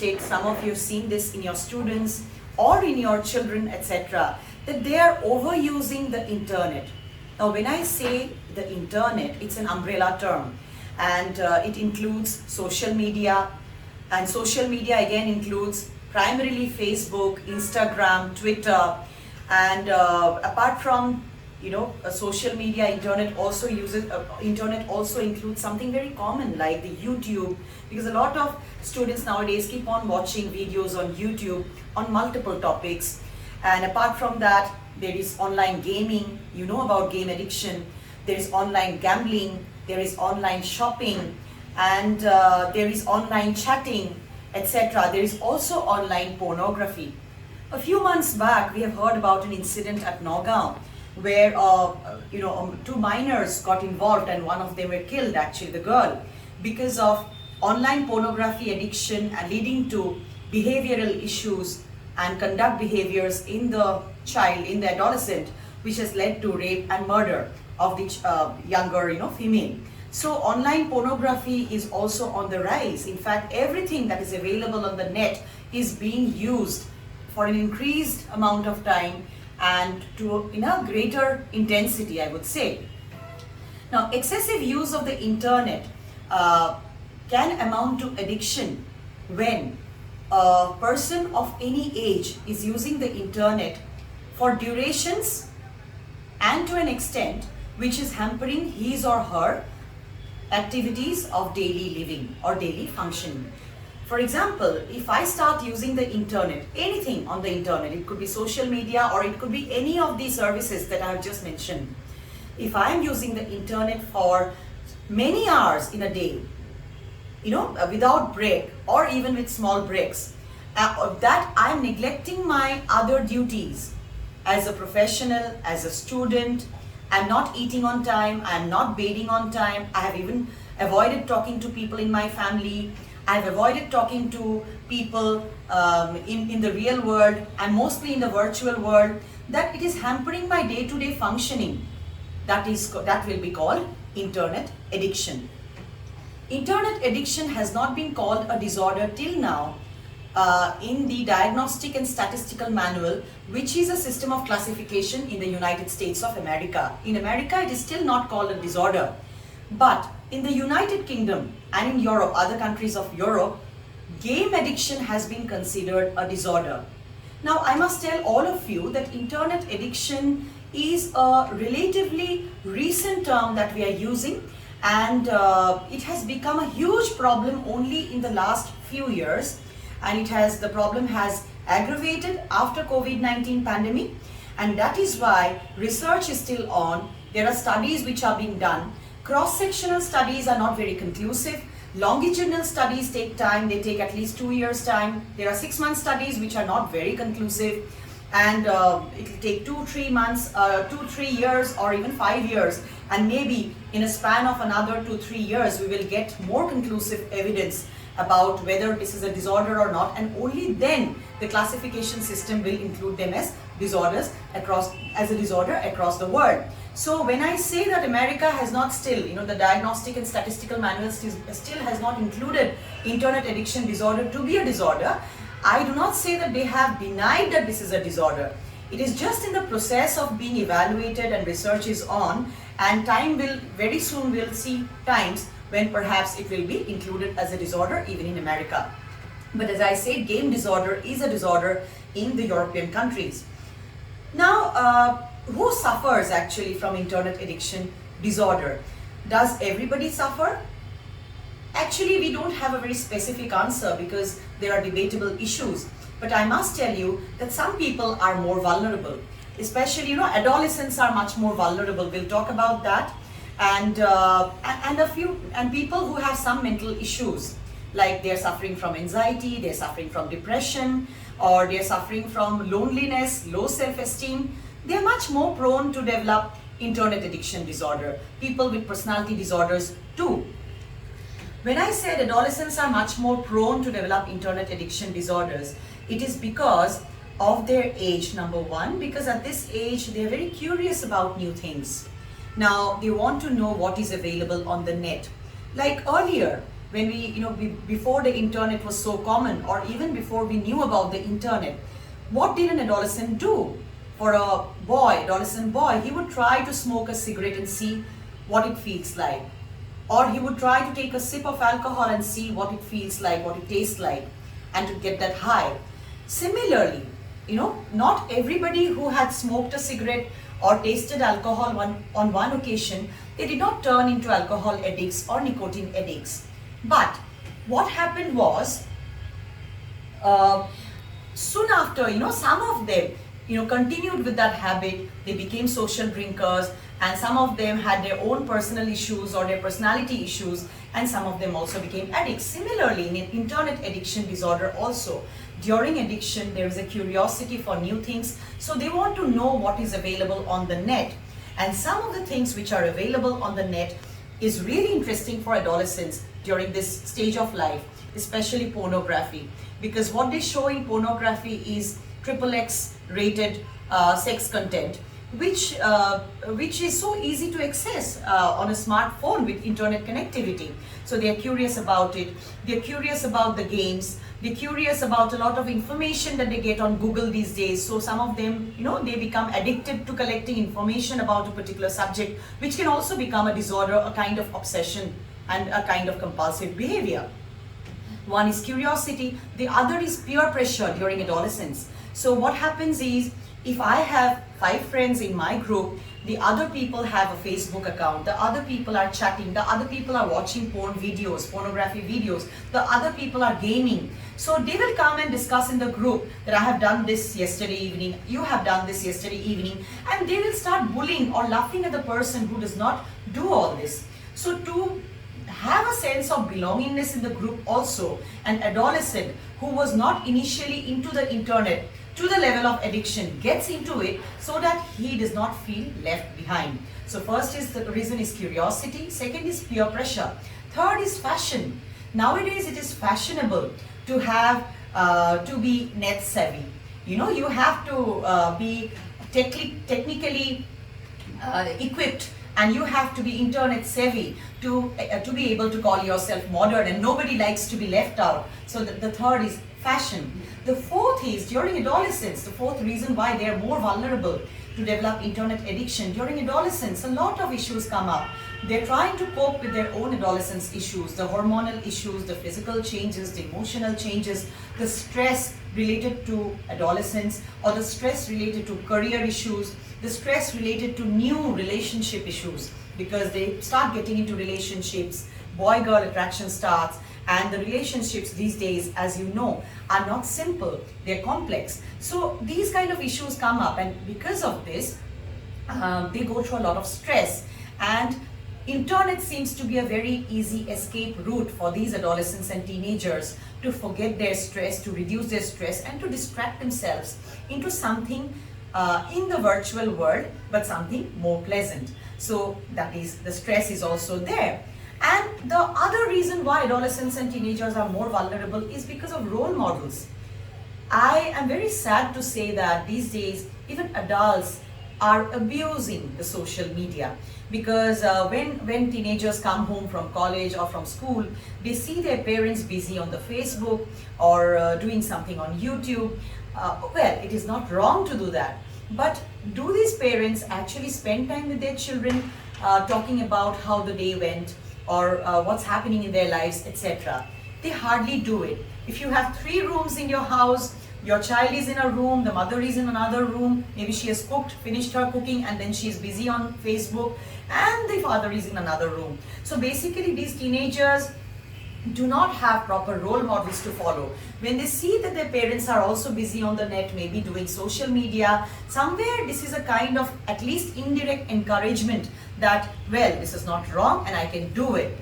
it, some of you have seen this in your students or in your children, etc., that they are overusing the internet. Now, when I say the internet, it's an umbrella term, and it includes social media, and social media again includes primarily Facebook, Instagram, Twitter, and apart from social media, internet also includes something very common like the YouTube, because a lot of students nowadays keep on watching videos on YouTube on multiple topics. And apart from that, there is online gaming, you know about game addiction, there is online gambling, there is online shopping, and there is online chatting, etc. There is also online pornography. A few months back, we have heard about an incident at Nagaon where two minors got involved and one of them were killed, actually the girl, because of online pornography addiction and leading to behavioral issues and conduct behaviors in the child, in the adolescent, which has led to rape and murder of the younger female. So online pornography is also on the rise. In fact, everything that is available on the net is being used for an increased amount of time and in a greater intensity, I would say. Now, excessive use of the internet can amount to addiction when a person of any age is using the internet for durations and to an extent which is hampering his or her activities of daily living or daily functioning. For example, if I start using the internet, anything on the internet, it could be social media or it could be any of these services that I have just mentioned. If I am using the internet for many hours in a day, without break or even with small breaks, that I am neglecting my other duties as a professional, as a student. I'm not eating on time, I'm not bathing on time, I have even avoided talking to people in my family, I've avoided talking to people in the real world and mostly in the virtual world, that it is hampering my day-to-day functioning. That will be called internet addiction. Internet addiction has not been called a disorder till now in the Diagnostic and Statistical Manual, which is a system of classification in the United States of America. In America, it is still not called a disorder. But in the United Kingdom and in Europe, other countries of Europe, game addiction has been considered a disorder. Now, I must tell all of you that internet addiction is a relatively recent term that we are using, and it has become a huge problem only in the last few years, and the problem has aggravated after COVID-19 pandemic, and that is why research is still on. There are studies which are being done. Cross-sectional studies are not very conclusive. Longitudinal studies take time, they take at least 2 years time. There are 6-month studies which are not very conclusive, and it will take 2-3 months, 2-3 years or even 5 years, and maybe in a span of another 2-3 years we will get more conclusive evidence about whether this is a disorder or not, and only then the classification system will include them as disorders as a disorder across the world. So when I say that America has not still, the Diagnostic and Statistical Manual still has not included internet addiction disorder to be a disorder, I do not say that they have denied that this is a disorder. It is just in the process of being evaluated and research is on, and very soon we'll see times when perhaps it will be included as a disorder even in America. But as I said, game disorder is a disorder in the European countries. Now, who suffers actually from internet addiction disorder? Does everybody suffer? Actually, we don't have a very specific answer because there are debatable issues. But I must tell you that some people are more vulnerable. Especially, adolescents are much more vulnerable. We'll talk about that. And people who have some mental issues, like they're suffering from anxiety, they're suffering from depression, or they're suffering from loneliness, low self-esteem, they're much more prone to develop internet addiction disorder. People with personality disorders too. When I said adolescents are much more prone to develop internet addiction disorders, it is because of their age, number one, because at this age they're very curious about new things. Now, they want to know what is available on the net. Like earlier, when before the internet was so common, or even before we knew about the internet, what did an adolescent do? For a boy, adolescent boy, he would try to smoke a cigarette and see what it feels like. Or he would try to take a sip of alcohol and see what it feels like, what it tastes like, and to get that high. Similarly, not everybody who had smoked a cigarette or tasted alcohol on one occasion, they did not turn into alcohol addicts or nicotine addicts. But what happened was, soon after, some of them, continued with that habit. They became social drinkers, and some of them had their own personal issues or their personality issues, and some of them also became addicts. Similarly, in internet addiction disorder also, during addiction, there is a curiosity for new things, so they want to know what is available on the net. And some of the things which are available on the net is really interesting for adolescents during this stage of life, especially pornography, because what they show in pornography is XXX rated sex content, which is so easy to access on a smartphone with internet connectivity. So they are curious about it. They're curious about the games. They're curious about a lot of information that they get on Google these days. So some of them, they become addicted to collecting information about a particular subject, which can also become a disorder, a kind of obsession, and a kind of compulsive behavior. One is curiosity. The other is peer pressure during adolescence. So what happens is, if I have 5 friends in my group, the other people have a Facebook account, the other people are chatting, the other people are watching pornography videos, the other people are gaming. So they will come and discuss in the group that I have done this yesterday evening, you have done this yesterday evening, and they will start bullying or laughing at the person who does not do all this. So to have a sense of belongingness in the group also, an adolescent who was not initially into the internet to the level of addiction gets into it so that he does not feel left behind. So first is the reason is curiosity, second is peer pressure, third is fashion. Nowadays it is fashionable to have to be net savvy. You have to be technically equipped, and you have to be internet savvy to be able to call yourself modern, and nobody likes to be left out. So the third is fashion. The fourth is, during adolescence, the fourth reason why they are more vulnerable to develop internet addiction. During adolescence, a lot of issues come up. They're trying to cope with their own adolescence issues, the hormonal issues, the physical changes, the emotional changes, the stress related to adolescence, or the stress related to career issues, the stress related to new relationship issues, because they start getting into relationships, boy-girl attraction starts, and the relationships these days, as you know, are not simple, they're complex. So these kind of issues come up, and because of this, they go through a lot of stress. And internet seems to be a very easy escape route for these adolescents and teenagers to forget their stress, to reduce their stress, and to distract themselves into something in the virtual world, but something more pleasant. So that is, the stress is also there. And the other reason why adolescents and teenagers are more vulnerable is because of role models. I am very sad to say that these days, even adults are abusing the social media, because when teenagers come home from college or from school, they see their parents busy on the Facebook or doing something on YouTube. Well, it is not wrong to do that, but do these parents actually spend time with their children talking about how the day went, or what's happening in their lives, etc.? They hardly do it. If you have 3 rooms in your house, your child is in a room, the mother is in another room, maybe she has finished her cooking, and then she is busy on Facebook, and the father is in another room. So basically these teenagers do not have proper role models to follow. When they see that their parents are also busy on the net, maybe doing social media, somewhere this is a kind of at least indirect encouragement that, well, this is not wrong and I can do it.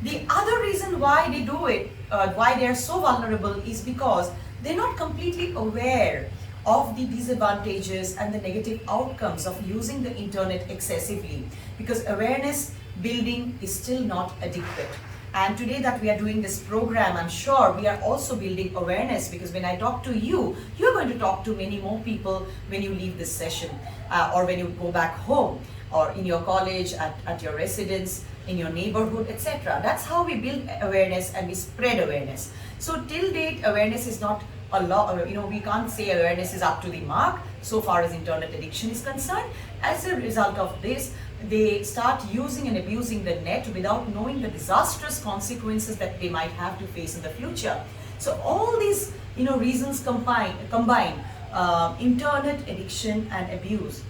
The other reason why they do it, why they are so vulnerable, is because they're not completely aware of the disadvantages and the negative outcomes of using the internet excessively, because awareness building is still not adequate. And today that we are doing this program, I'm sure we are also building awareness, because when I talk to you, you're going to talk to many more people when you leave this session, or when you go back home, or in your college, at your residence. in your neighborhood, etc. That's how we build awareness and we spread awareness. So till date, awareness is not a lot, we can't say awareness is up to the mark so far as internet addiction is concerned. As a result of this, they start using and abusing the net without knowing the disastrous consequences that they might have to face in the future. So all these reasons combine internet addiction and abuse